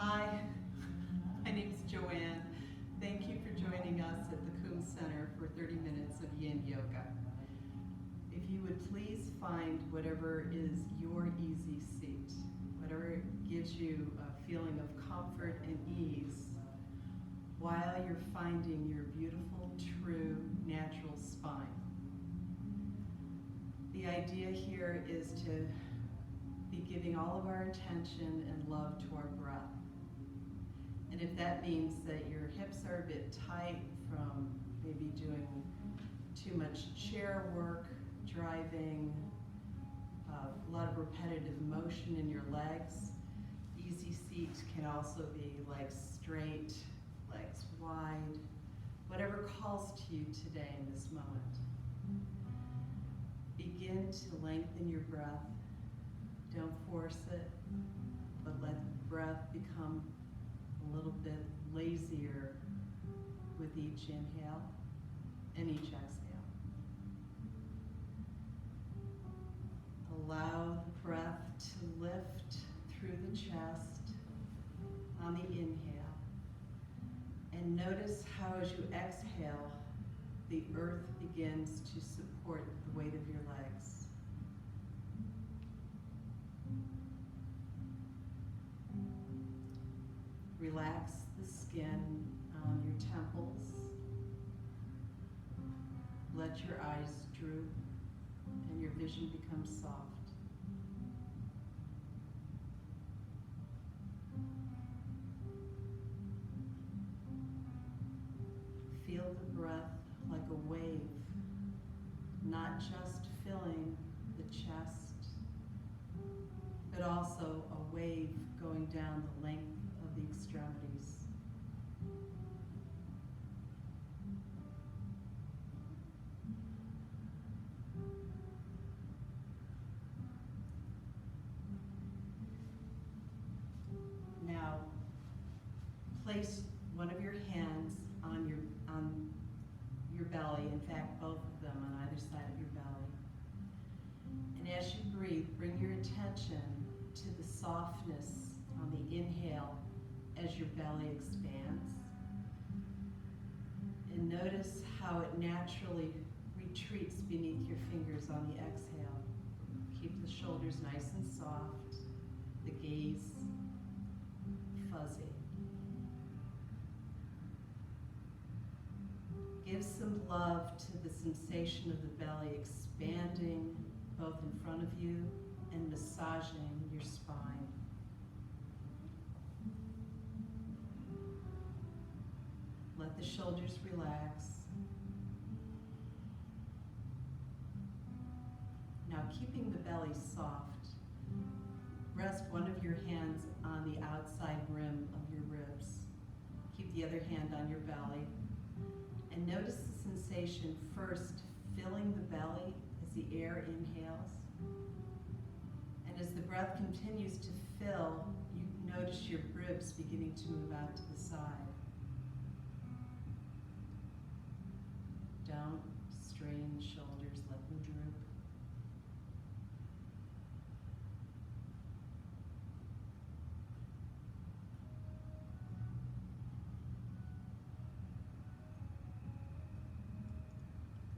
Hi, my name is Joanne. Thank you for joining us at the Coomes Center for 30 minutes of yin yoga. If you would please find whatever is your easy seat, whatever gives you a feeling of comfort and ease while you're finding your beautiful, true, natural spine. The idea here is to be giving all of our attention and love to our breath. And if that means that your hips are a bit tight from maybe doing too much chair work, driving, a lot of repetitive motion in your legs, easy seat can also be legs straight, legs wide, whatever calls to you today in this moment. Begin to lengthen your breath. Don't force it, but let the breath become a little bit lazier with each inhale and each exhale. Allow the breath to lift through the chest on the inhale. And notice how as you exhale, the earth begins to support the weight of your legs. Relax the skin on your temples. Let your eyes droop and your vision become soft. Feel the breath like a wave, not just filling the chest, but also a wave going down the length of the extremities. Now, place one of your hands on your belly, in fact, both of them on either side of your belly. And as you breathe, bring your attention to the softness on the inhale as your belly expands. And notice how it naturally retreats beneath your fingers on the exhale. Keep the shoulders nice and soft, the gaze fuzzy. Give some love to the sensation of the belly expanding both in front of you and massaging your spine. Let the shoulders relax. Now, keeping the belly soft, rest one of your hands on the outside rim of your ribs. Keep the other hand on your belly. And notice the sensation first filling the belly as the air inhales. And as the breath continues to fill, you notice your ribs beginning to move out to the side. Don't strain the shoulders, let them droop.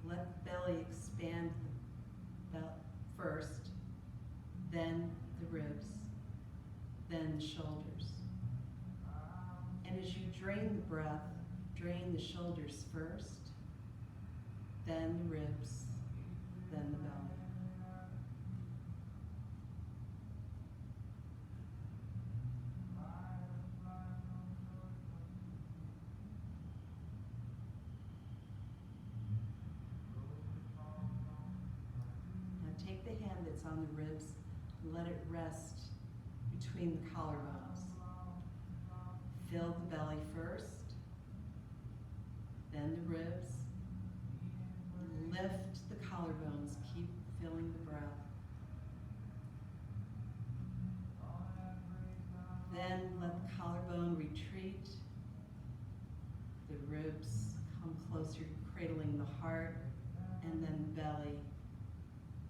Let the belly expand first, then the ribs, then the shoulders. And as you drain the breath, drain the shoulders first, then the ribs, then the belly. Take the hand that's on the ribs and let it rest between the collarbones. Fill the belly first, then the ribs. Lift the collarbones, keep filling the breath. Then let the collarbone retreat. The ribs come closer, cradling the heart, and then the belly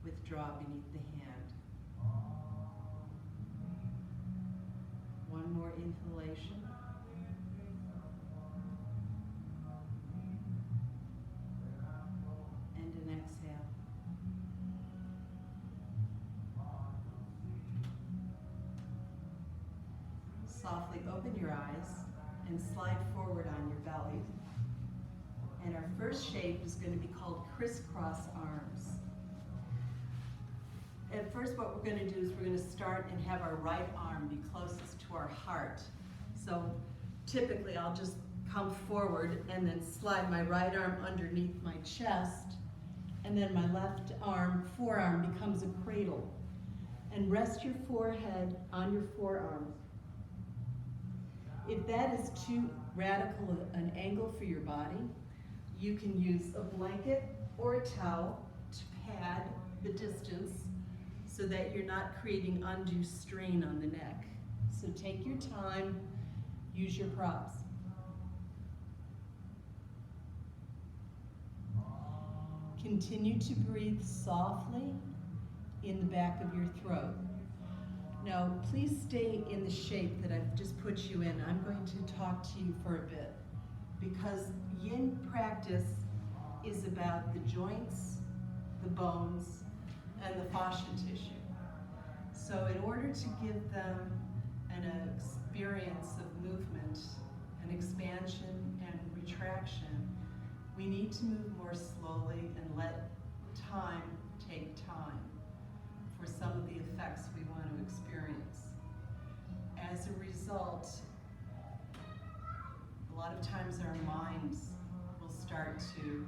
withdraw beneath the hand. One one more inhalation. And an exhale. Softly open your eyes and slide forward on your belly. And our first shape is going to be called crisscross arms. At first, what we're going to do is we're going to start and have our right arm be closest to our heart. So typically I'll just come forward and then slide my right arm underneath my chest, and then my left arm, forearm, becomes a cradle. And rest your forehead on your forearms. If that is too radical an angle for your body, you can use a blanket or a towel to pad the distance so that you're not creating undue strain on the neck. So take your time, use your props. Continue to breathe softly in the back of your throat. Now, please stay in the shape that I've just put you in. I'm going to talk to you for a bit, because yin practice is about the joints, the bones, and the fascia tissue. So in order to give them an experience of movement, an expansion and retraction, we need to move more slowly and let time take time for some of the effects we want to experience. As a result, a lot of times our minds will start to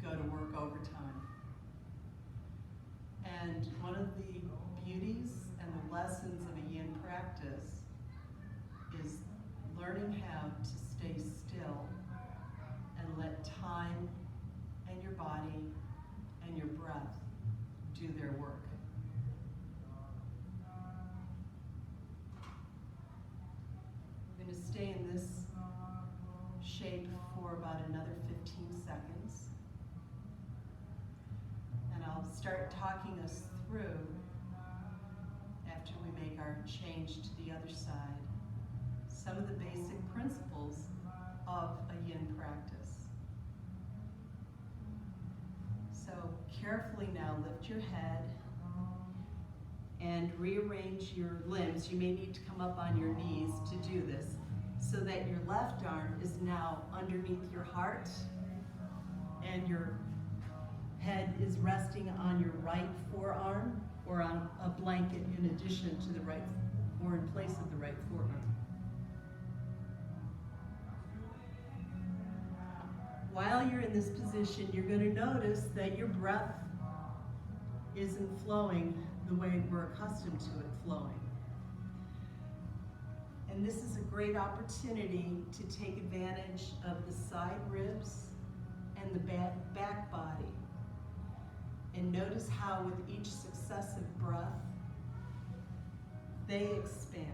go to work overtime. And one of the beauties and the lessons of a yin practice is learning how to stay still and let time and your body and your breath do their work. We're going to stay in this shape for about another 15 seconds. And I'll start talking us through, after we make our change to the other side, some of the basic principles of a yin practice. So carefully now lift your head and rearrange your limbs. You may need to come up on your knees to do this, so that your left arm is now underneath your heart and your head is resting on your right forearm or on a blanket in addition to the right, or in place of the right forearm. While you're in this position, you're going to notice that your breath isn't flowing the way we're accustomed to it flowing. And this is a great opportunity to take advantage of the side ribs and the back body. And notice how with each successive breath, they expand.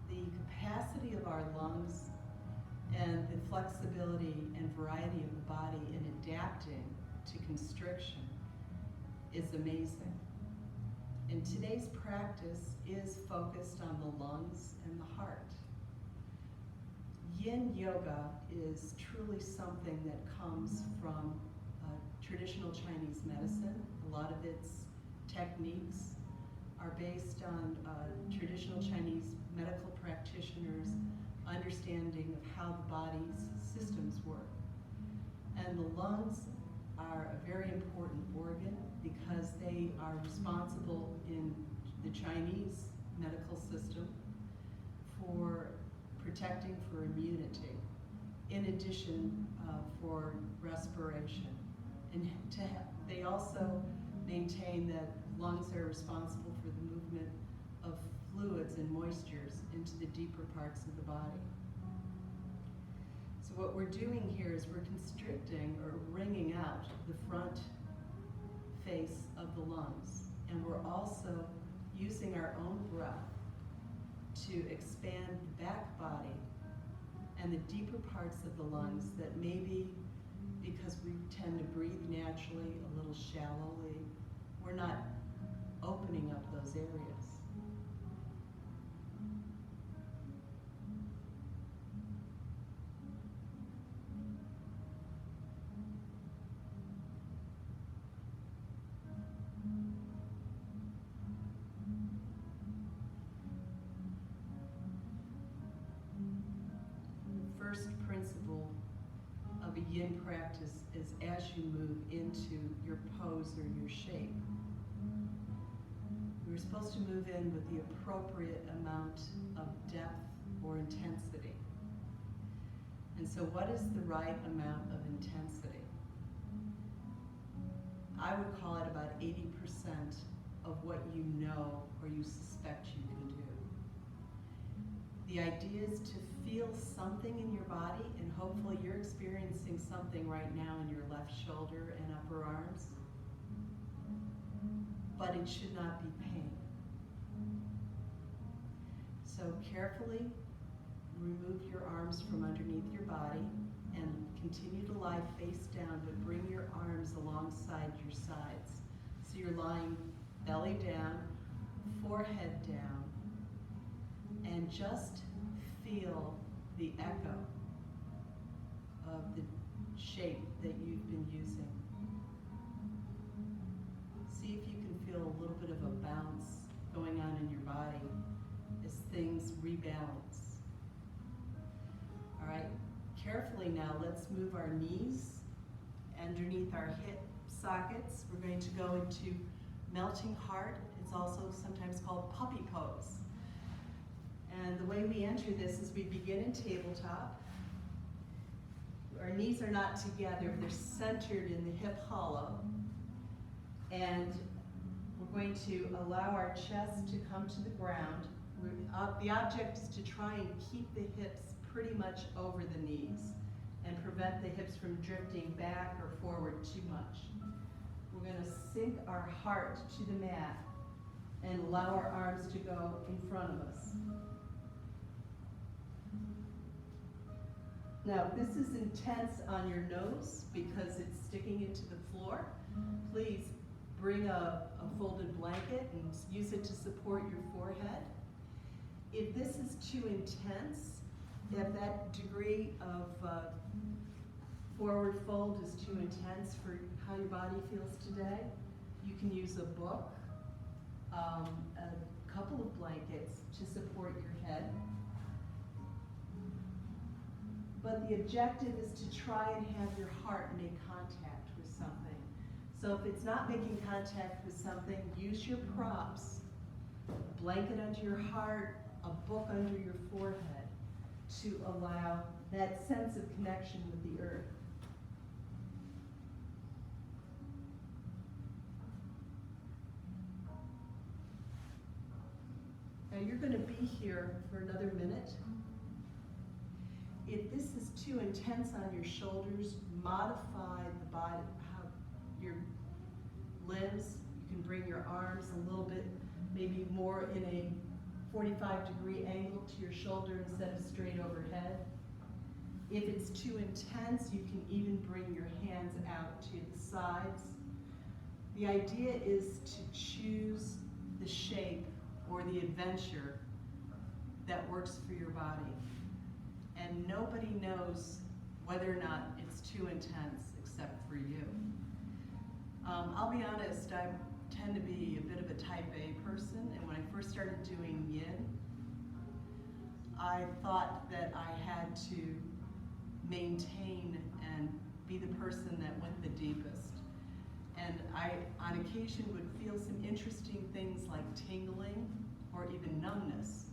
The capacity of our lungs and the flexibility and variety of the body in adapting to constriction is amazing. And today's practice is focused on the lungs and the heart. Yin yoga is truly something that comes from traditional Chinese medicine. A lot of its techniques are based on traditional Chinese medical practitioners' understanding of how the body's systems work. And the lungs are a very important organ because they are responsible in the Chinese medical system for protecting for immunity, in addition for respiration. And they also maintain that lungs are responsible for the movement of fluids and moistures into the deeper parts of the body. So what we're doing here is we're constricting or wringing out the front face of the lungs. And we're also using our own breath to expand the back body and the deeper parts of the lungs that maybe, because we tend to breathe naturally a little shallowly, we're not opening up those areas. practice is as you move into your pose or your shape. You're supposed to move in with the appropriate amount of depth or intensity. And so what is the right amount of intensity? I would call it about 80% of what you know or you suspect you can do. The idea is to feel something in your body, and hopefully you're experiencing something right now in your left shoulder and upper arms, but it should not be pain. So carefully remove your arms from underneath your body and continue to lie face down, but bring your arms alongside your sides. So you're lying belly down, forehead down, and just feel the echo of the shape that you've been using. See if you can feel a little bit of a bounce going on in your body as things rebalance. All right, carefully now, let's move our knees underneath our hip sockets. We're going to go into melting heart. It's also sometimes called puppy pose. And the way we enter this is we begin in tabletop. Our knees are not together, they're centered in the hip hollow. And we're going to allow our chest to come to the ground. The object is to try and keep the hips pretty much over the knees and prevent the hips from drifting back or forward too much. We're going to sink our heart to the mat and allow our arms to go in front of us. Now, if this is intense on your nose because it's sticking into the floor, please bring a folded blanket and use it to support your forehead. If this is too intense, if that degree of forward fold is too intense for how your body feels today, you can use a book, a couple of blankets to support your head. But the objective is to try and have your heart make contact with something. So if it's not making contact with something, use your props, a blanket under your heart, a book under your forehead, to allow that sense of connection with the earth. Now you're going to be here for another minute. If this is too intense on your shoulders, modify the body, how your limbs. You can bring your arms a little bit, maybe more in a 45-degree angle to your shoulder instead of straight overhead. If it's too intense, you can even bring your hands out to the sides. The idea is to choose the shape or the adventure that works for your body. And nobody knows whether or not it's too intense except for you. I'll be honest, I tend to be a bit of a type A person, and when I first started doing yin, I thought that I had to maintain and be the person that went the deepest. And I, on occasion, would feel some interesting things like tingling or even numbness.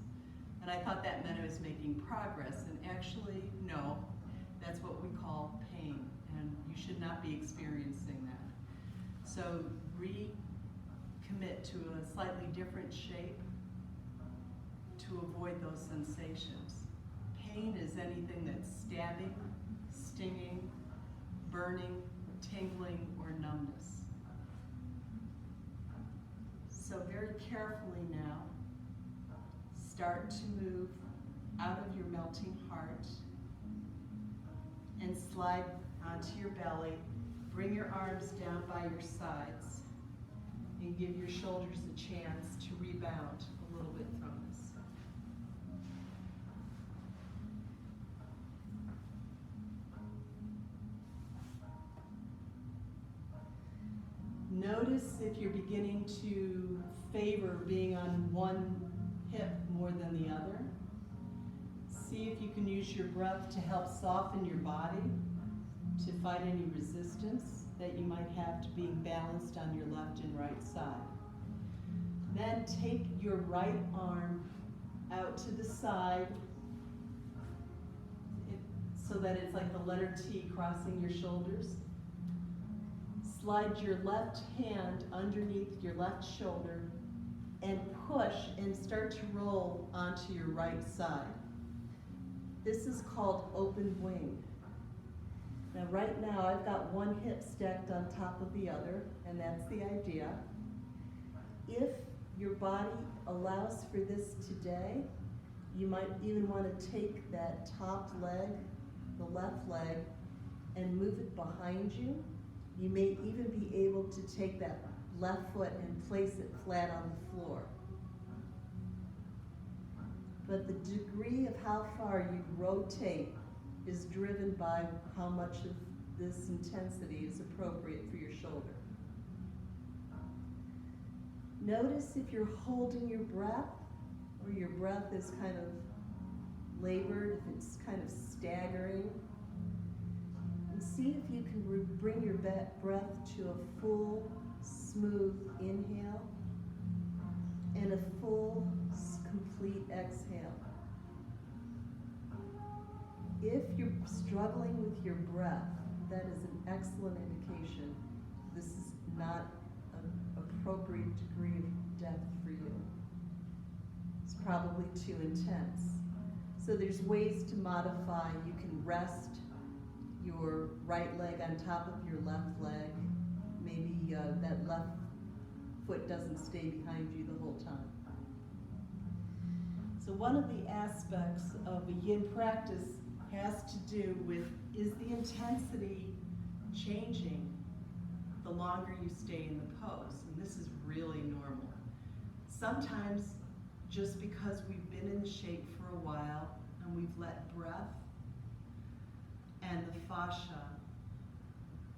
And I thought that meant I was making progress, and actually, no, that's what we call pain, and you should not be experiencing that. So recommit to a slightly different shape to avoid those sensations. Pain is anything that's stabbing, stinging, burning, tingling, or numbness. So very carefully now, start to move out of your melting heart and slide onto your belly. Bring your arms down by your sides and give your shoulders a chance to rebound a little bit from this. Notice if you're beginning to favor being on one hip more than the other. See if you can use your breath to help soften your body. to fight any resistance that you might have to being balanced on your left and right side. Then take your right arm out to the side so that it's like the letter T crossing your shoulders. Slide your left hand underneath your left shoulder and push and start to roll onto your right side. This is called open wing. Now right now I've got one hip stacked on top of the other, and that's the idea. If your body allows for this today, you might even want to take that top leg, the left leg, and move it behind you. You may even be able to take that left foot and place it flat on the floor. But the degree of how far you rotate is driven by how much of this intensity is appropriate for your shoulder. Notice if you're holding your breath, or your breath is kind of labored, if it's kind of staggering. And see if you can bring your breath to a full, smooth inhale and a full, complete exhale. If you're struggling with your breath, that is an excellent indication this is not an appropriate degree of depth for you. It's probably too intense. So there's ways to modify. You can rest your right leg on top of your left leg. Maybe that left foot doesn't stay behind you the whole time. So one of the aspects of a yin practice has to do with, is the intensity changing the longer you stay in the pose? And this is really normal. Sometimes just because we've been in the shape for a while and we've let breath and the fascia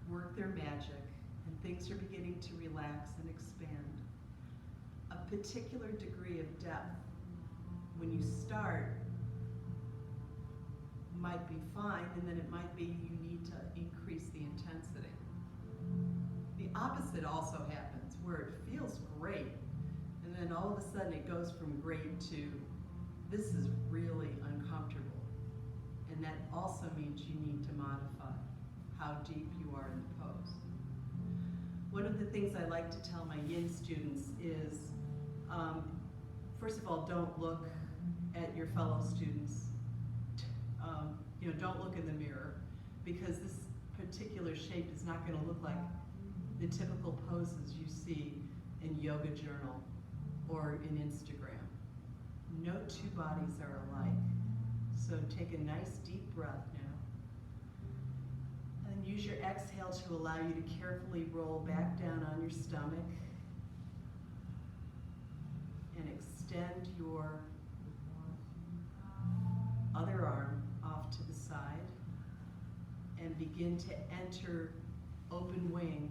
work their magic and things are beginning to relax and expand, a particular degree of depth when you start might be fine, and then it might be you need to increase the intensity. The opposite also happens, where it feels great, and then all of a sudden it goes from great to this is really uncomfortable. And that also means you need to modify how deep you are in the pose. One of the things I like to tell my yin students is, first of all, don't look at your fellow students. Don't look in the mirror, because this particular shape is not going to look like the typical poses you see in Yoga Journal or in Instagram. No two bodies are alike. So take a nice deep breath now. And use your exhale to allow you to carefully roll back down on your stomach and extend your other arm off to the side and begin to enter open wing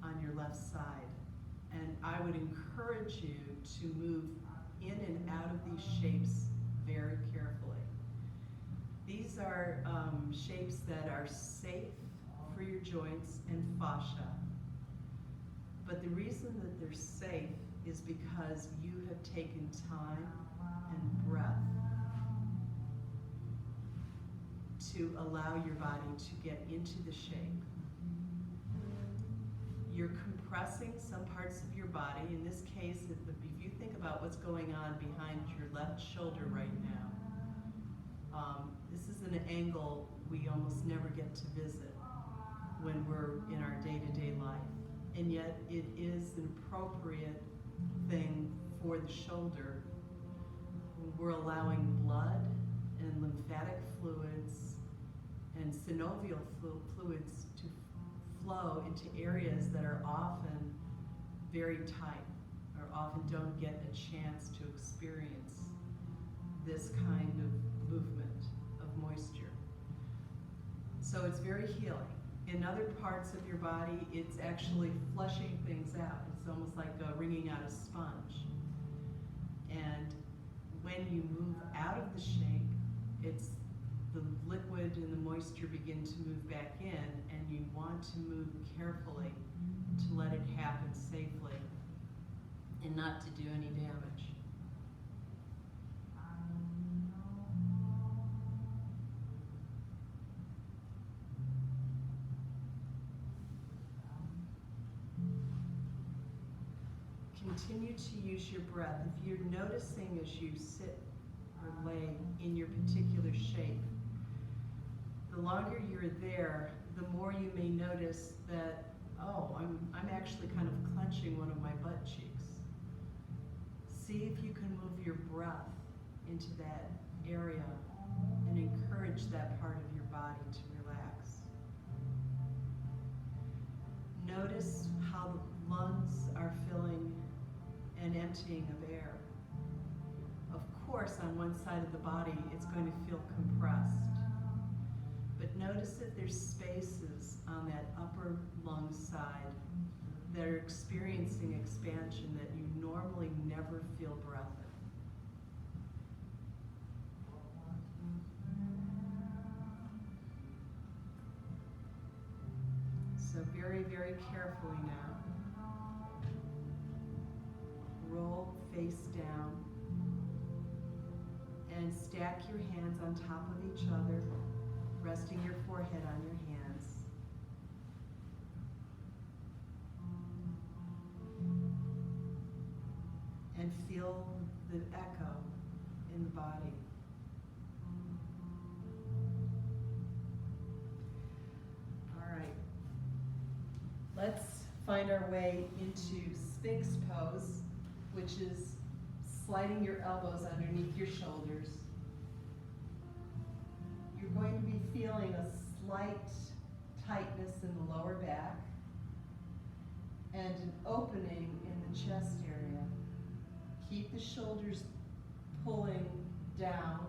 on your left side. And I would encourage you to move in and out of these shapes very carefully. These are shapes that are safe for your joints and fascia. But the reason that they're safe is because you have taken time and breath to allow your body to get into the shape. You're compressing some parts of your body. In this case, if you think about what's going on behind your left shoulder right now, this is an angle we almost never get to visit when we're in our day-to-day life. And yet it is an appropriate thing for the shoulder. We're allowing blood and lymphatic fluids and synovial fluids to flow into areas that are often very tight, or often don't get a chance to experience this kind of movement of moisture. So it's very healing. In other parts of your body, it's actually flushing things out. It's almost like wringing out a sponge. And when you move out of the shape, it's the liquid and the moisture begin to move back in, and you want to move carefully to let it happen safely and not to do any damage. Continue to use your breath. If you're noticing as you sit or lay in your particular shape, the longer you're there, the more you may notice that, oh, I'm actually kind of clenching one of my butt cheeks. See if you can move your breath into that area and encourage that part of your body to relax. Notice how the lungs are filling and emptying of air. Of course, on one side of the body, it's going to feel compressed. But notice if there's spaces on that upper lung side that are experiencing expansion that you normally never feel breath in. So very, very carefully now, roll face down and stack your hands on top of each other, resting your forehead on your hands. And feel the echo in the body. All right. Let's find our way into Sphinx Pose, which is sliding your elbows underneath your shoulders. You're going to be feeling a slight tightness in the lower back and an opening in the chest area. Keep the shoulders pulling down.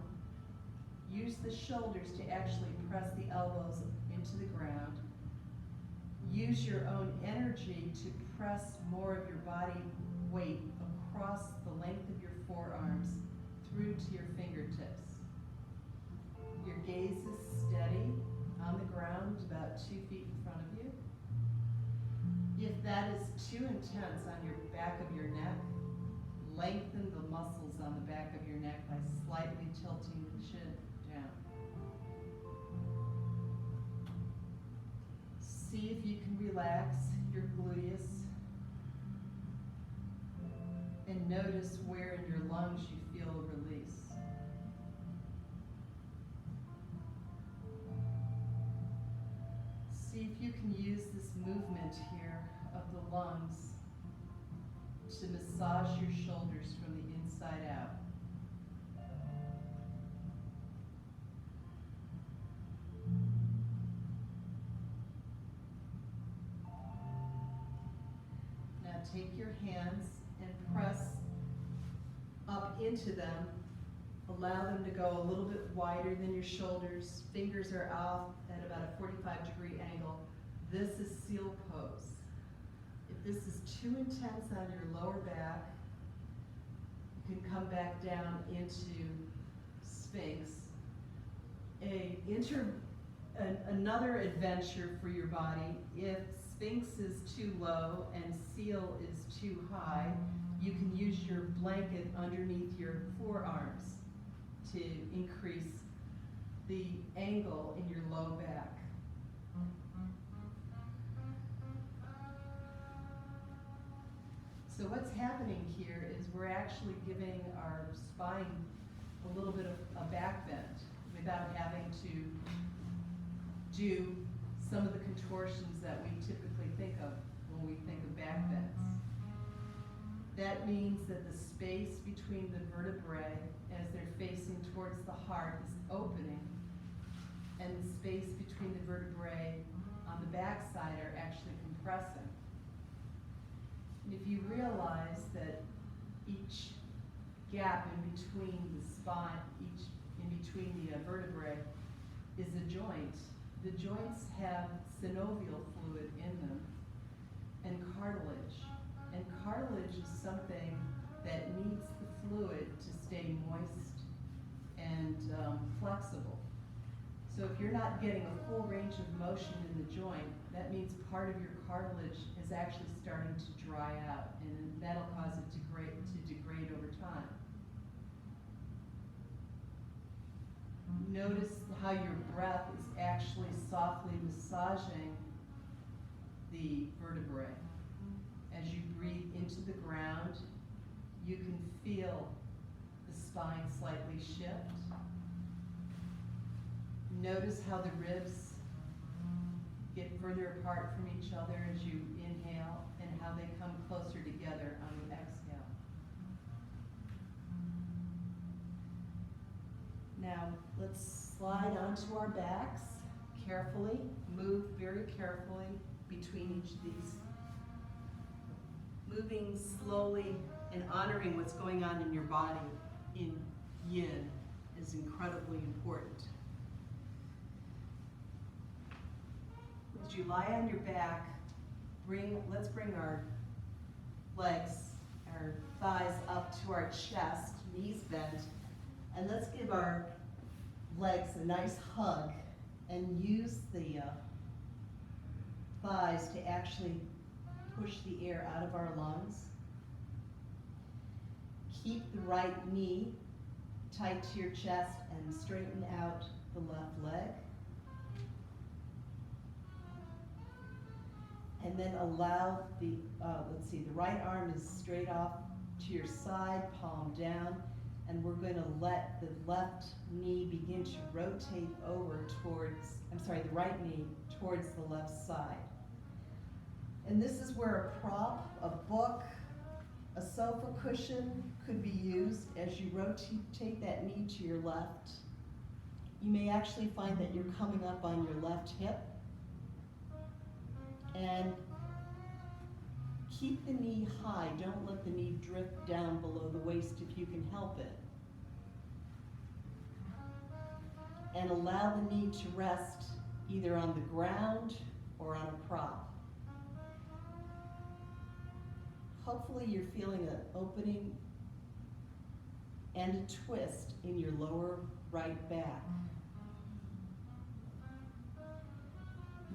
Use the shoulders to actually press the elbows into the ground. Use your own energy to press more of your body weight across the length of your forearms through to your fingertips. Your gaze is steady on the ground about 2 feet in front of you. If that is too intense on your back of your neck, lengthen the muscles on the back of your neck by slightly tilting the chin down. See if you can relax your gluteus and notice where in your lungs you feel a release. See if you can use this movement here of the lungs to massage your shoulders from the inside out. Now take your hands and press up into them. Allow them to go a little bit wider than your shoulders. Fingers are off at about a 45-degree angle. This is seal pose. If this is too intense on your lower back, you can come back down into Sphinx. Another adventure for your body, if Sphinx is too low and seal is too high, you can use your blanket underneath your forearms to increase the angle in your low back. So what's happening here is we're actually giving our spine a little bit of a back bend without having to do some of the contortions that we typically think of when we think of back bends. That means that the space between the vertebrae as they're facing towards the heart is opening, and the space between the vertebrae on the back side are actually compressing. And if you realize that each gap in between the spine, in between the vertebrae, is a joint. The joints have synovial fluid in them and cartilage. And cartilage is something that needs the fluid to stay moist and flexible. So if you're not getting a full range of motion in the joint, that means part of your cartilage is actually starting to dry out, and that'll cause it to degrade over time. Notice how your breath is actually softly massaging the vertebrae. As you breathe into the ground, you can feel the spine slightly shift. Notice how the ribs get further apart from each other as you inhale, and how they come closer together on the exhale. Now, let's slide onto our backs carefully. Move very carefully between each of these. Moving slowly and honoring what's going on in your body in yin is incredibly important. As you lie on your back, let's bring our legs, our thighs up to our chest, knees bent, and let's give our legs a nice hug and use the thighs to actually push the air out of our lungs. Keep the right knee tight to your chest and straighten out the left leg. And then allow the right arm is straight off to your side, palm down, and we're going to let the left knee begin to rotate over towards, the right knee towards the left side. And this is where a prop, a book, a sofa cushion could be used as you rotate that knee to your left. You may actually find that you're coming up on your left hip. And keep the knee high. Don't let the knee drift down below the waist if you can help it. And allow the knee to rest either on the ground or on a prop. Hopefully you're feeling an opening and a twist in your lower right back.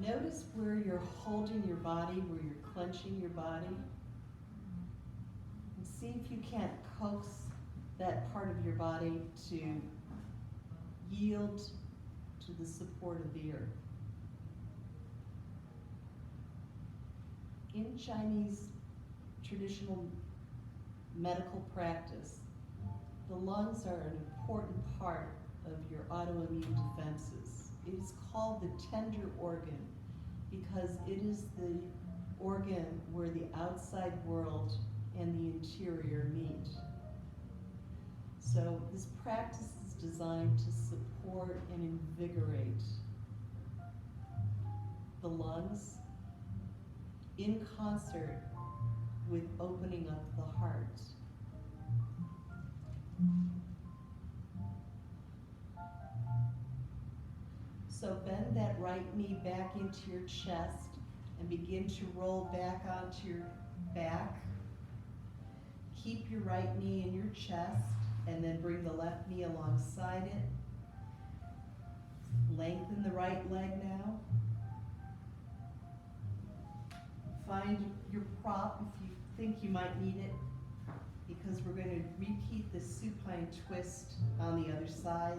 Notice where you're holding your body, where you're clenching your body. And see if you can't coax that part of your body to yield to the support of the earth. In Chinese traditional medical practice, the lungs are an important part of your autoimmune defenses. It is called the tender organ because it is the organ where the outside world and the interior meet. So this practice is designed to support and invigorate the lungs in concert with opening up the heart. So bend that right knee back into your chest and begin to roll back onto your back. Keep your right knee in your chest and then bring the left knee alongside it. Lengthen the right leg now. Find your prop if you think you might need it, because we're going to repeat the supine twist on the other side.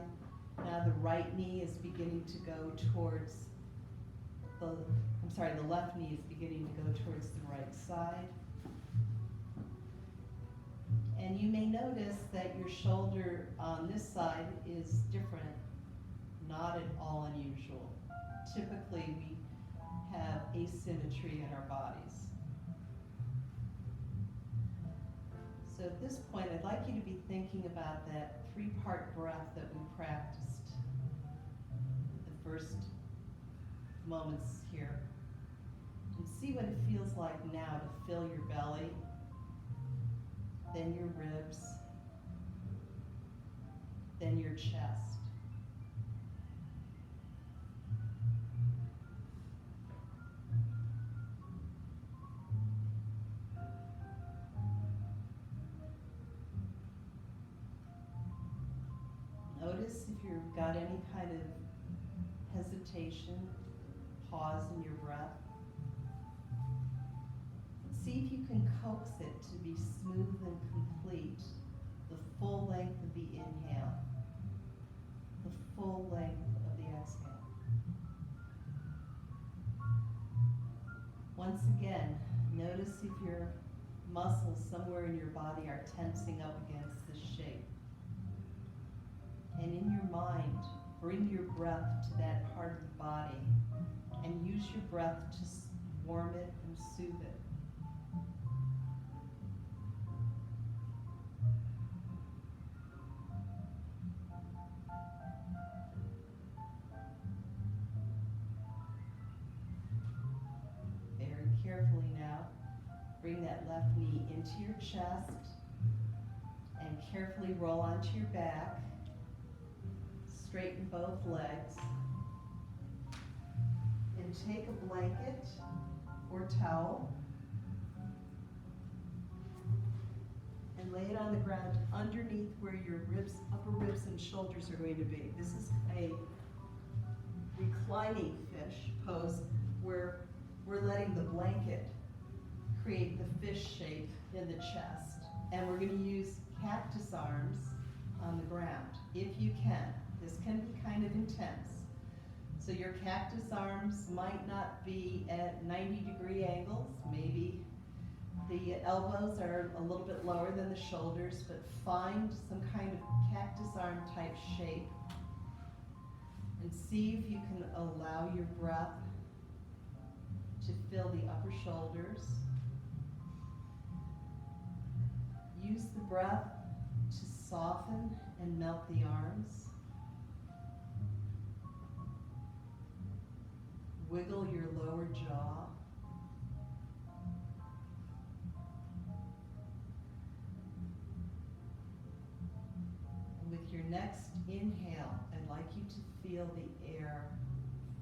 Now the right knee is beginning to go towards the left knee is beginning to go towards the right side. And you may notice that your shoulder on this side is different, not at all unusual. Typically we have asymmetry in our bodies. So at this point, I'd like you to be thinking about that three-part breath that we practiced the first moments here. And see what it feels like now to fill your belly, then your ribs, then your chest. Notice if you've got any kind of hesitation, pause in your breath. See if you can coax it to be smooth and complete, the full length of the inhale, the full length of the exhale. Once again, notice if your muscles somewhere in your body are tensing up against this shape. And in your mind, bring your breath to that part of the body and use your breath to warm it and soothe it. Very carefully now, bring that left knee into your chest and carefully roll onto your back. Straighten both legs. And take a blanket or towel and lay it on the ground underneath where your ribs, upper ribs and shoulders are going to be. This is a reclining fish pose where we're letting the blanket create the fish shape in the chest. And we're going to use cactus arms on the ground, if you can. This can be kind of intense. So your cactus arms might not be at 90-degree angles. Maybe the elbows are a little bit lower than the shoulders, but find some kind of cactus arm type shape and see if you can allow your breath to fill the upper shoulders. Use the breath to soften and melt the arms. Wiggle your lower jaw. And with your next inhale, I'd like you to feel the air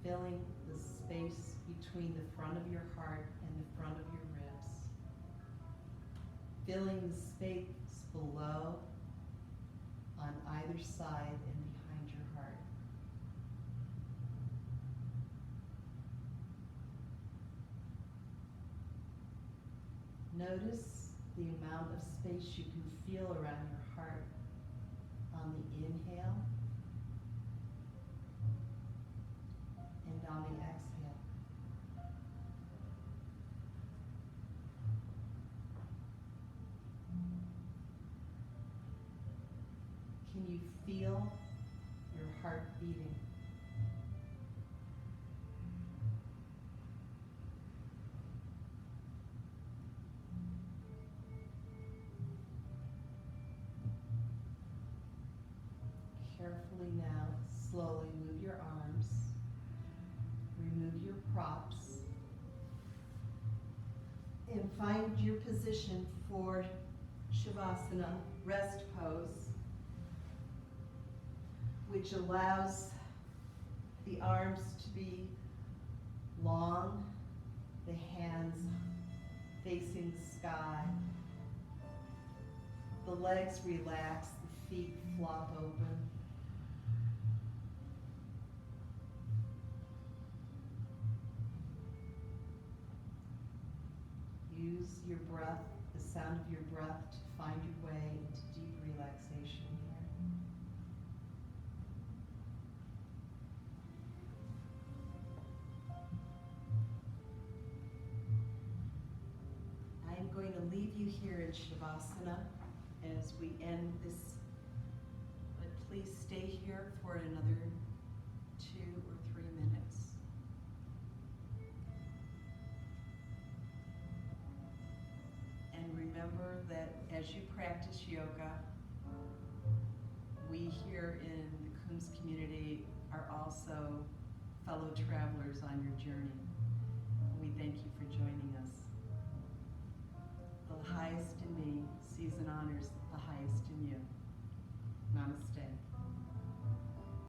filling the space between the front of your heart and the front of your ribs. Filling the space below, on either side and behind your heart. Notice the amount of space you can feel around your heart on the inhale and on the exhale. Can you feel your heart beating? Carefully now, slowly move your arms, remove your props, and find your position for Shavasana, rest pose, which allows the arms to be long, the hands facing sky, the legs relax, the feet flop open. Use your breath, the sound of your breath, to find your way into deep relaxation here. I'm going to leave you here in Shavasana as we end this, but please stay here for another 2 or 3 minutes. And remember that as you practice yoga, we here in the Coomes community are also fellow travelers on your journey. We thank you for joining us. The highest